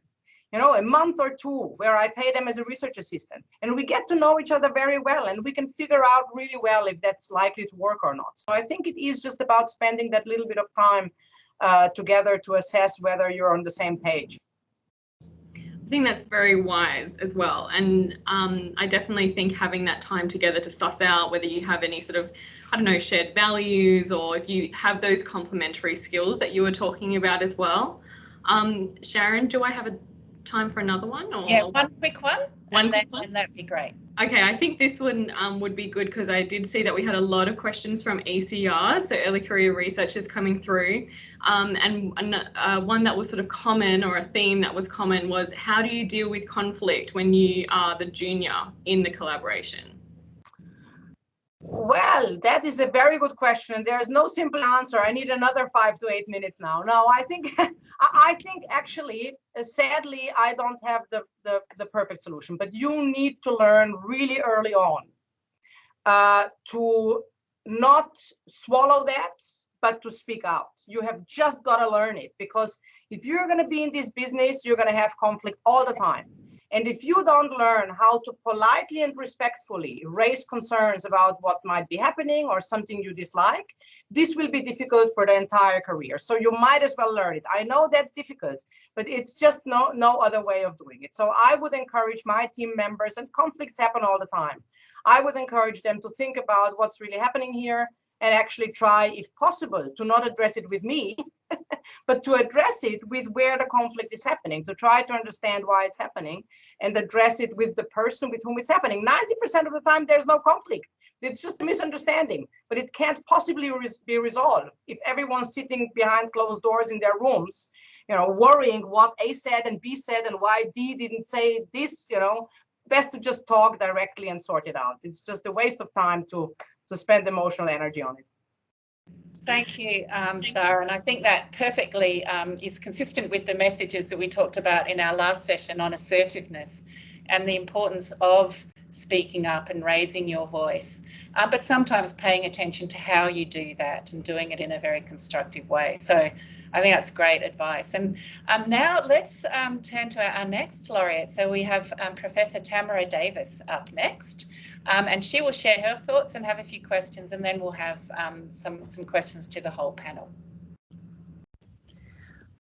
You know, a month or two where I pay them as a research assistant, and we get to know each other very well, and we can figure out really well if that's likely to work or not. So I think it is just about spending that little bit of time together to assess whether you're on the same page. I think that's very wise as well. And I definitely think having that time together to suss out whether you have any sort of, I don't know, shared values, or if you have those complementary skills that you were talking about as well. Sharon, do I have a time for another one? Or? Yeah, one quick one. And that'd be great. Okay, I think this one would be good because I did see that we had a lot of questions from ECR, so early career researchers coming through. And one that was sort of common, or a theme that was common, was how do you deal with conflict when you are the junior in the collaboration? Well, that is a very good question. There's no simple answer. I need another 5 to 8 minutes now. No, I think actually, sadly, I don't have the perfect solution, but you need to learn really early on to not swallow that, but to speak out. You have just got to learn it, because if you're going to be in this business, you're going to have conflict all the time. And if you don't learn how to politely and respectfully raise concerns about what might be happening or something you dislike, this will be difficult for the entire career. So you might as well learn it. I know that's difficult, but it's just no other way of doing it. So I would encourage my team members, and conflicts happen all the time, I would encourage them to think about what's really happening here, and actually try, if possible, to not address it with me, but to address it with where the conflict is happening, to try to understand why it's happening and address it with the person with whom it's happening. 90% of the time, there's no conflict. It's just a misunderstanding, but it can't possibly be resolved if everyone's sitting behind closed doors in their rooms, you know, worrying what A said and B said and why D didn't say this, you know. Best to just talk directly and sort it out. It's just a waste of time to spend emotional energy on it. Thank you, Sara. And I think that perfectly is consistent with the messages that we talked about in our last session on assertiveness and the importance of speaking up and raising your voice, but sometimes paying attention to how you do that and doing it in a very constructive way. So I think that's great advice. And now let's turn to our next laureate. So we have Professor Tamara Davis up next, and she will share her thoughts and have a few questions, and then we'll have some questions to the whole panel.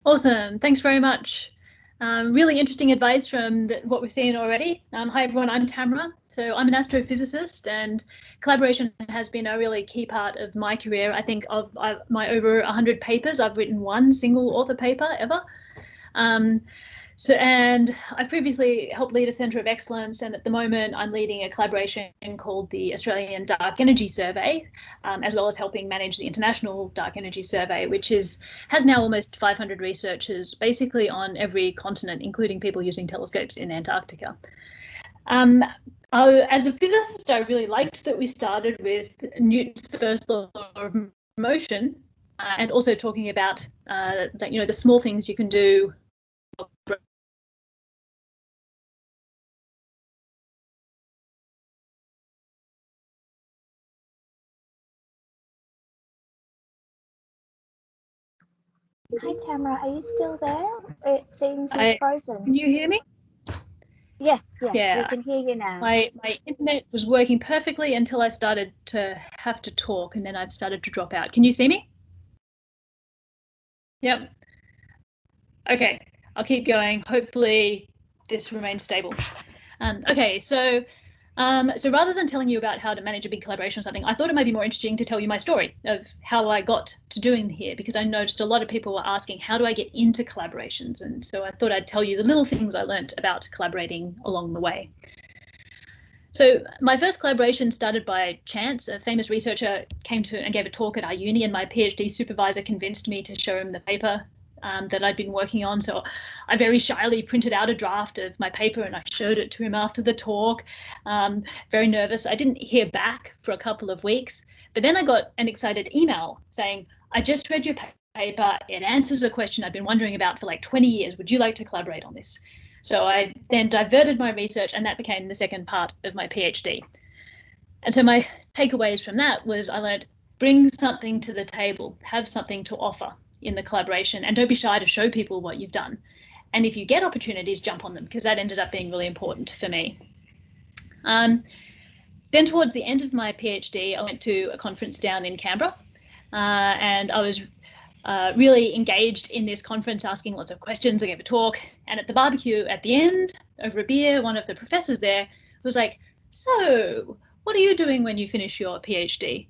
Awesome, thanks very much. Really interesting advice from what we've seen already. Hi everyone, I'm Tamara. So I'm an astrophysicist, and collaboration has been a really key part of my career. I think of my over 100 papers, I've written one single author paper ever. And I've previously helped lead a Centre of Excellence, and at the moment I'm leading a collaboration called the Australian Dark Energy Survey, as well as helping manage the International Dark Energy Survey, which has now almost 500 researchers basically on every continent, including people using telescopes in Antarctica. As a physicist, I really liked that we started with Newton's first law of motion, and also talking about that, you know, the small things you can do. Hi Tamara, are you still there? It seems you're frozen. Can you hear me? Yes, Yeah, we can hear you now. My internet was working perfectly until I started to have to talk, and then I've started to drop out. Can you see me? Yep. Okay, I'll keep going. Hopefully this remains stable. Okay, so rather than telling you about how to manage a big collaboration or something, I thought it might be more interesting to tell you my story of how I got to doing here, because I noticed a lot of people were asking, how do I get into collaborations? And so I thought I'd tell you the little things I learned about collaborating along the way. So my first collaboration started by chance. A famous researcher came to and gave a talk at our uni, and my PhD supervisor convinced me to show him the paper that I'd been working on. So I very shyly printed out a draft of my paper and I showed it to him after the talk, very nervous. I didn't hear back for a couple of weeks, but then I got an excited email saying, I just read your paper. It answers a question I've been wondering about for like 20 years. Would you like to collaborate on this? So I then diverted my research, and that became the second part of my PhD. And so my takeaways from that was I learned, bring something to the table, have something to offer in the collaboration, and don't be shy to show people what you've done. And if you get opportunities, jump on them, because that ended up being really important for me. Then towards the end of my PhD, I went to a conference down in Canberra, and I was really engaged in this conference, asking lots of questions. I gave a talk, and at the barbecue at the end, over a beer, one of the professors there was like, "So, what are you doing when you finish your PhD?"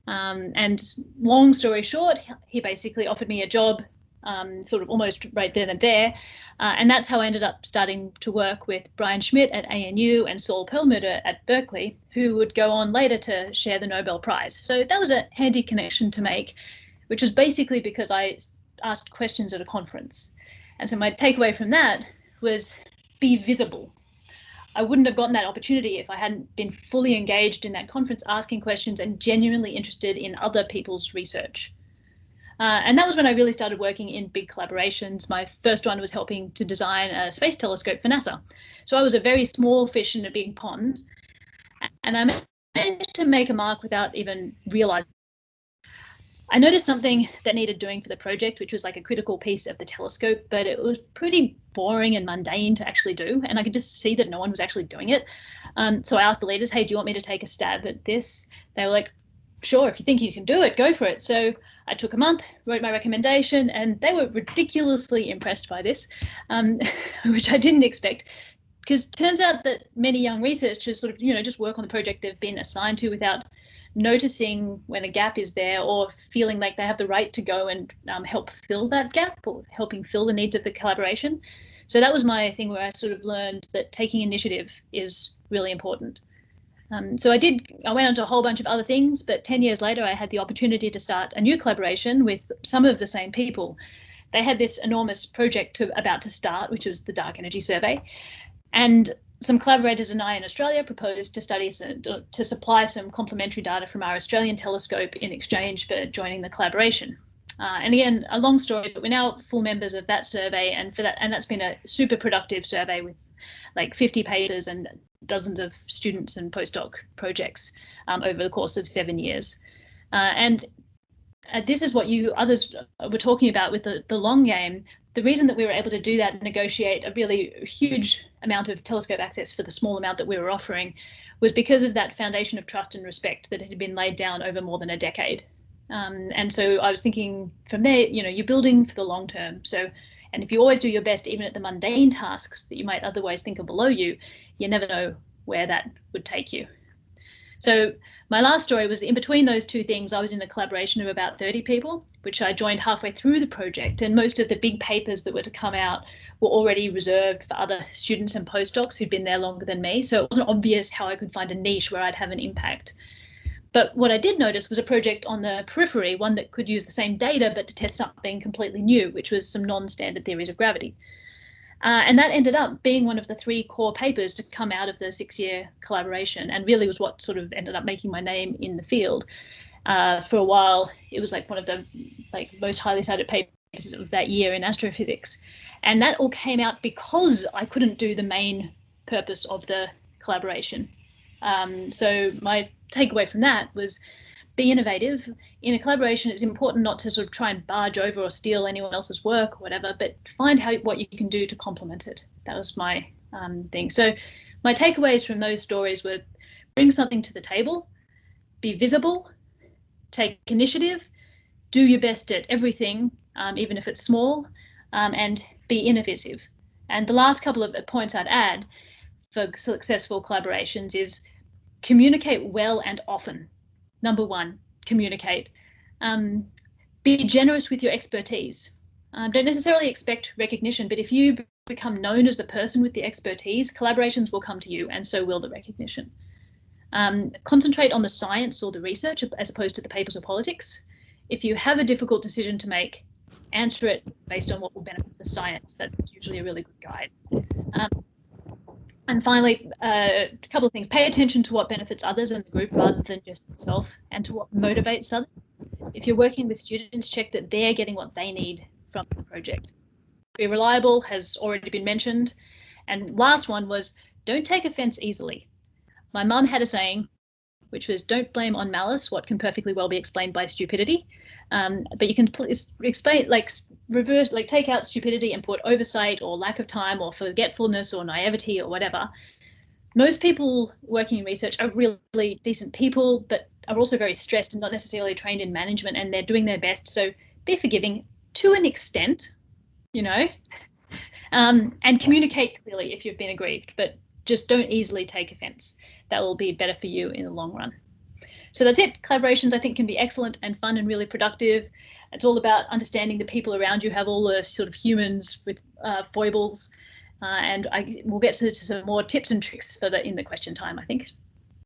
And long story short, he basically offered me a job, sort of almost right then and there. And that's how I ended up starting to work with Brian Schmidt at ANU and Saul Perlmutter at Berkeley, who would go on later to share the Nobel Prize. So that was a handy connection to make, which was basically because I asked questions at a conference. And so my takeaway from that was be visible. I wouldn't have gotten that opportunity if I hadn't been fully engaged in that conference, asking questions and genuinely interested in other people's research. And that was when I really started working in big collaborations. My first one was helping to design a space telescope for NASA. So I was a very small fish in a big pond, and I managed to make a mark without even realizing. I noticed something that needed doing for the project, which was like a critical piece of the telescope, but it was pretty boring and mundane to actually do. And I could just see that no one was actually doing it. So I asked the leaders, "Hey, do you want me to take a stab at this?" They were like, "Sure, if you think you can do it, go for it." So I took a month, wrote my recommendation, and they were ridiculously impressed by this, which I didn't expect. Because it turns out that many young researchers sort of, just work on the project they've been assigned to without noticing when a gap is there or feeling like they have the right to go and help fill that gap or helping fill the needs of the collaboration. So that was my thing where I sort of learned that taking initiative is really important. So I went on to a whole bunch of other things, but 10 years later, I had the opportunity to start a new collaboration with some of the same people. They had this enormous project about to start, which was the Dark Energy Survey. And some collaborators and I in Australia proposed to supply some complementary data from our Australian telescope in exchange for joining the collaboration. And again, a long story, but we're now full members of that survey, and that's been a super productive survey with like 50 papers and dozens of students and postdoc projects over the course of 7 years. And this is what you others were talking about with the long game. The reason that we were able to do that and negotiate a really huge amount of telescope access for the small amount that we were offering was because of that foundation of trust and respect that had been laid down over more than a decade. And so I was thinking from there, you're building for the long term. So, and if you always do your best, even at the mundane tasks that you might otherwise think are below you, you never know where that would take you. So my last story was in between those two things. I was in a collaboration of about 30 people, which I joined halfway through the project. And most of the big papers that were to come out were already reserved for other students and postdocs who'd been there longer than me. So it wasn't obvious how I could find a niche where I'd have an impact. But what I did notice was a project on the periphery, one that could use the same data, but to test something completely new, which was some non-standard theories of gravity. And that ended up being one of the 3 core papers to come out of the 6-year collaboration, and really was what sort of ended up making my name in the field. For a while, it was like one of the most highly cited papers of that year in astrophysics. And that all came out because I couldn't do the main purpose of the collaboration. So my takeaway from that was be innovative. In a collaboration, it's important not to sort of try and barge over or steal anyone else's work or whatever, but find what you can do to complement it. That was my thing. So my takeaways from those stories were bring something to the table, be visible, take initiative, do your best at everything, even if it's small, and be innovative. And the last couple of points I'd add for successful collaborations is communicate well and often. Number 1, communicate. Be generous with your expertise. Don't necessarily expect recognition, but if you become known as the person with the expertise, collaborations will come to you, and so will the recognition. Concentrate on the science or the research as opposed to the papers or politics. If you have a difficult decision to make, answer it based on what will benefit the science. That's usually a really good guide. And finally, a couple of things. Pay attention to what benefits others in the group rather than just yourself, and to what motivates others. If you're working with students, check that they're getting what they need from the project. Be reliable has already been mentioned, And last one was, don't take offense easily. My mum had a saying, which was, don't blame on malice what can perfectly well be explained by stupidity. But you can explain, like reverse, like take out stupidity and put oversight or lack of time or forgetfulness or naivety or whatever. Most people working in research are really decent people, but are also very stressed and not necessarily trained in management, and they're doing their best. So be forgiving to an extent, you know, and communicate clearly if you've been aggrieved, but just don't easily take offense. That will be better for you in the long run. So that's it. Collaborations, I think, can be excellent and fun and really productive. It's all about understanding the people around you have all the sort of humans with foibles. And we'll get to some more tips and tricks for in the question time, I think.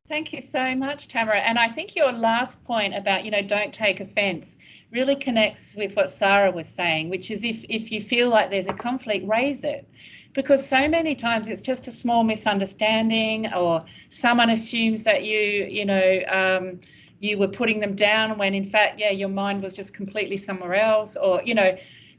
Thank you so much, Tamara. And I think your last point about, don't take offense really connects with what Sara was saying, which is if you feel like there's a conflict, raise it. Because so many times it's just a small misunderstanding, or someone assumes that you were putting them down when in fact, your mind was just completely somewhere else, or,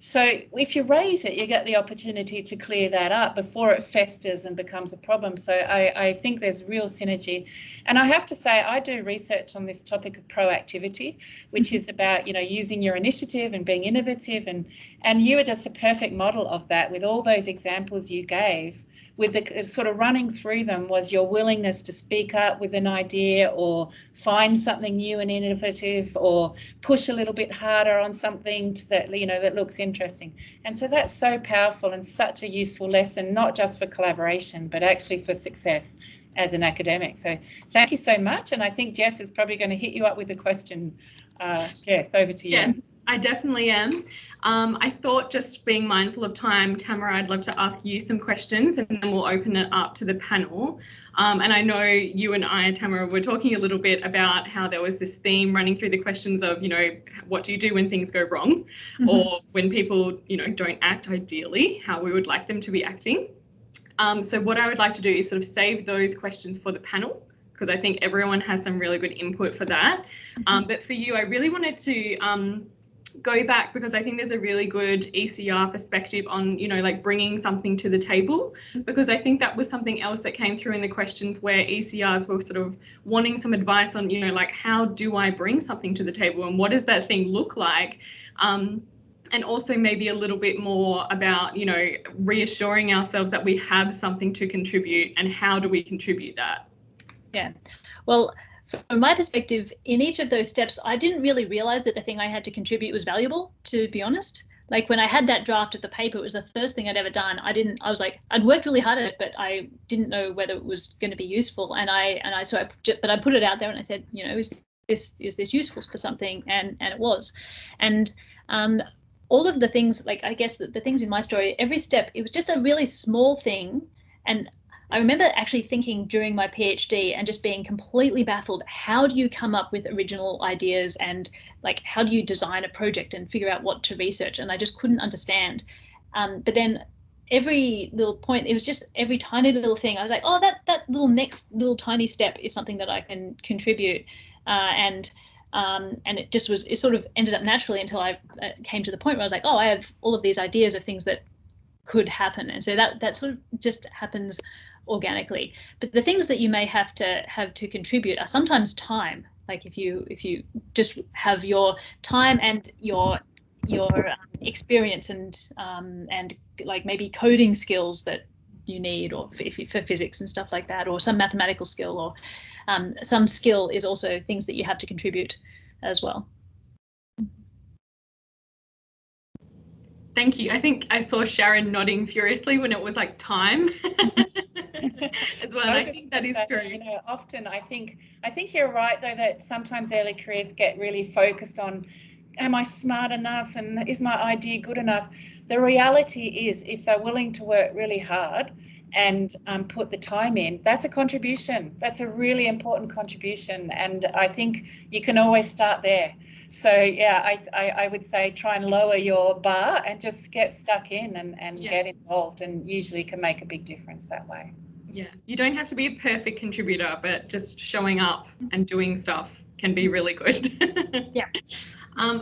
So if you raise it, you get the opportunity to clear that up before it festers and becomes a problem. So I think there's real synergy. And I have to say, I do research on this topic of proactivity, which is about, using your initiative and being innovative. And you are just a perfect model of that with all those examples you gave. With the sort of running through them was your willingness to speak up with an idea, or find something new and innovative, or push a little bit harder on something that looks interesting. And so that's so powerful and such a useful lesson, not just for collaboration, but actually for success as an academic. So thank you so much. And I think Jess is probably going to hit you up with a question. Jess, over to you. Yes, I definitely am. I thought, just being mindful of time, Tamara, I'd love to ask you some questions, and then we'll open it up to the panel. And I know you and I, Tamara, were talking a little bit about how there was this theme running through the questions of, what do you do when things go wrong, or when people, don't act ideally, how we would like them to be acting. So what I would like to do is sort of save those questions for the panel, because I think everyone has some really good input for that. But for you, I really wanted to go back, because I think there's a really good ECR perspective on, like bringing something to the table, because I think that was something else that came through in the questions where ECRs were sort of wanting some advice on, like, how do I bring something to the table and what does that thing look like? And also maybe a little bit more about, reassuring ourselves that we have something to contribute, and how do we contribute that? Yeah, well, from my perspective, in each of those steps, I didn't really realize that the thing I had to contribute was valuable, to be honest. Like when I had that draft of the paper, it was the first thing I'd ever done. I was like, I'd worked really hard at it, but I didn't know whether it was going to be useful. But I put it out there and I said, is this useful for something? And it was. And all of the things, like, I guess the things in my story, every step, it was just a really small thing. And I remember actually thinking during my PhD and just being completely baffled, how do you come up with original ideas, and like, how do you design a project and figure out what to research? And I just couldn't understand. But then every little point, it was just every tiny little thing. I was like, oh, that little next little tiny step is something that I can contribute. And it sort of ended up naturally until I came to the point where I was like, oh, I have all of these ideas of things that could happen. And so that sort of just happens organically. But the things that you may have to contribute are sometimes time. Like if you just have your time and your experience and like maybe coding skills that you need, or for physics and stuff like that, or some mathematical skill, or some skill is also things that you have to contribute as well. Thank you. I think I saw Sharon nodding furiously when it was like time as well. I think that is true. Often I think you're right, though, that sometimes early careers get really focused on, am I smart enough, and is my idea good enough? The reality is, if they're willing to work really hard and put the time in, that's a contribution. That's a really important contribution. And I think you can always start there. So yeah, I would say try and lower your bar and just get stuck in and get involved, and usually can make a big difference that way. Yeah, you don't have to be a perfect contributor, but just showing up and doing stuff can be really good. Yeah.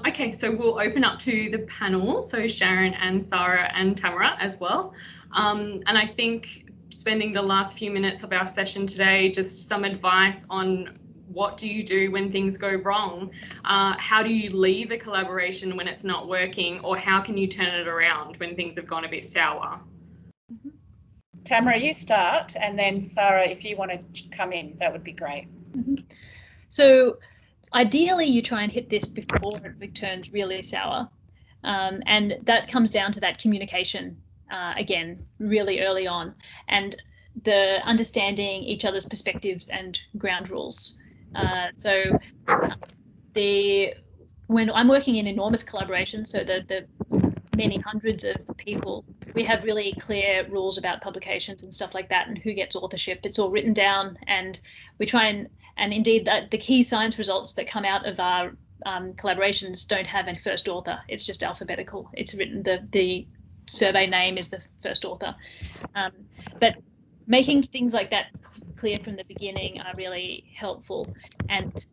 Okay, so we'll open up to the panel. So Sharon and Sara and Tamara as well. And I think spending the last few minutes of our session today, just some advice on what do you do when things go wrong? How do you leave a collaboration when it's not working, or how can you turn it around when things have gone a bit sour? Tamara, you start, and then Sara, if you want to come in, that would be great. So ideally, you try and hit this before it turns really sour. And that comes down to that communication, again, really early on, and the understanding each other's perspectives and ground rules. So when I'm working in enormous collaborations, so the many hundreds of people, we have really clear rules about publications and stuff like that, and who gets authorship. It's all written down, and we try and indeed that the key science results that come out of our collaborations don't have a first author. It's just alphabetical. It's written, the survey name is the first author. But making things like that clear from the beginning are really helpful. And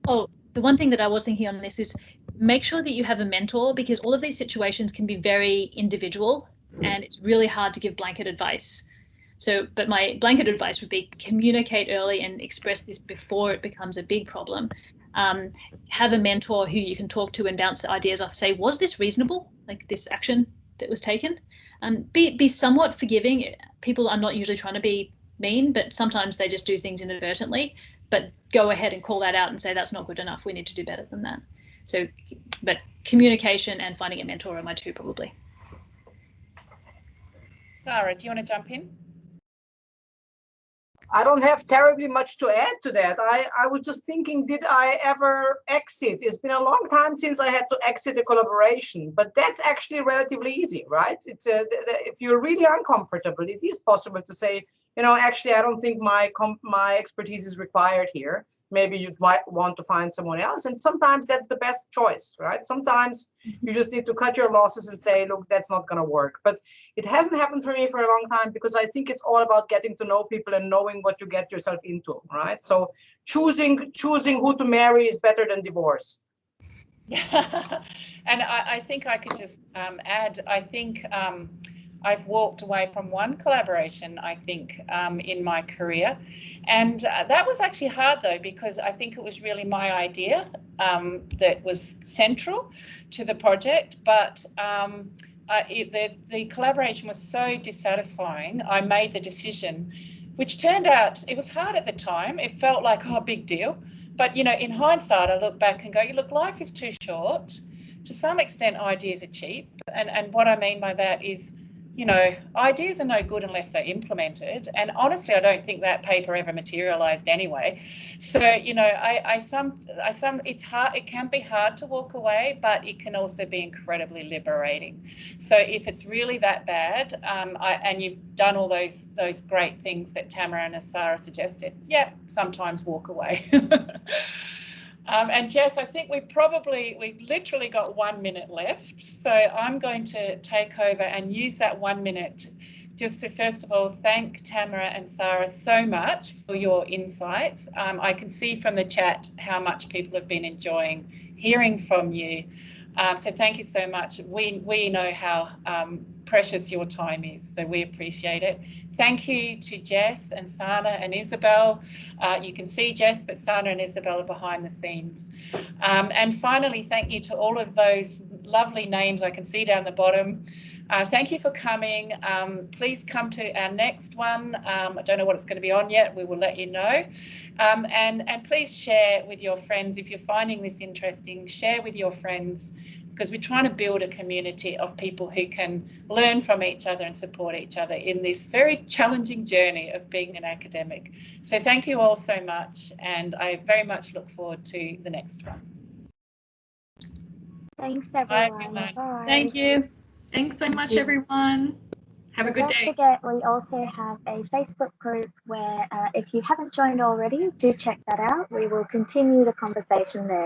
the one thing that I was thinking on this is make sure that you have a mentor, because all of these situations can be very individual and it's really hard to give blanket advice. But my blanket advice would be communicate early and express this before it becomes a big problem. Have a mentor who you can talk to and bounce ideas off. Say, was this reasonable? Like this action that was taken? Be somewhat forgiving. People are not usually trying to be mean, but sometimes they just do things inadvertently. But go ahead and call that out and say that's not good enough. We need to do better than that. So, but communication and finding a mentor are my two probably. Sara, do you want to jump in? I don't have terribly much to add to that. I was just thinking, did I ever exit? It's been a long time since I had to exit a collaboration, but that's actually relatively easy, right? It's if you're really uncomfortable, it is possible to say, you know, actually, I don't think my expertise is required here. Maybe you might want to find someone else. And sometimes that's the best choice, right? Sometimes you just need to cut your losses and say, look, that's not going to work. But it hasn't happened for me for a long time, because I think it's all about getting to know people and knowing what you get yourself into, right? So choosing who to marry is better than divorce. And I think I could just add, I think I've walked away from one collaboration, I think, in my career. And that was actually hard, though, because I think it was really my idea that was central to the project. But the collaboration was so dissatisfying, I made the decision, which turned out, it was hard at the time. It felt like, oh, big deal. But, you know, in hindsight, I look back and go, look, life is too short. To some extent, ideas are cheap. And what I mean by that is, you know, ideas are no good unless they're implemented. And honestly, I don't think that paper ever materialized anyway. So, you know, it's hard. It can be hard to walk away, but it can also be incredibly liberating. So if it's really that bad, and you've done all those great things that Tamara and Sara suggested, yeah, sometimes walk away. And Jess, I think we've literally got 1 minute left. So I'm going to take over and use that 1 minute just to, first of all, thank Tamara and Sara so much for your insights. I can see from the chat how much people have been enjoying hearing from you. So thank you so much. We know how precious your time is, so we appreciate it. Thank you to Jess and Sana and Isabel. You can see Jess, but Sana and Isabel are behind the scenes. And finally, thank you to all of those lovely names I can see down the bottom. Thank you for coming. Please come to our next one. I don't know what it's going to be on yet. We will let you know. And please share with your friends. If you're finding this interesting, share with your friends, because we're trying to build a community of people who can learn from each other and support each other in this very challenging journey of being an academic. So thank you all so much, and I very much look forward to the next one. Thanks, everyone. Bye. Bye. Thank you. Thanks so much, everyone. Have a good day. Don't forget, we also have a Facebook group where if you haven't joined already, do check that out. We will continue the conversation there.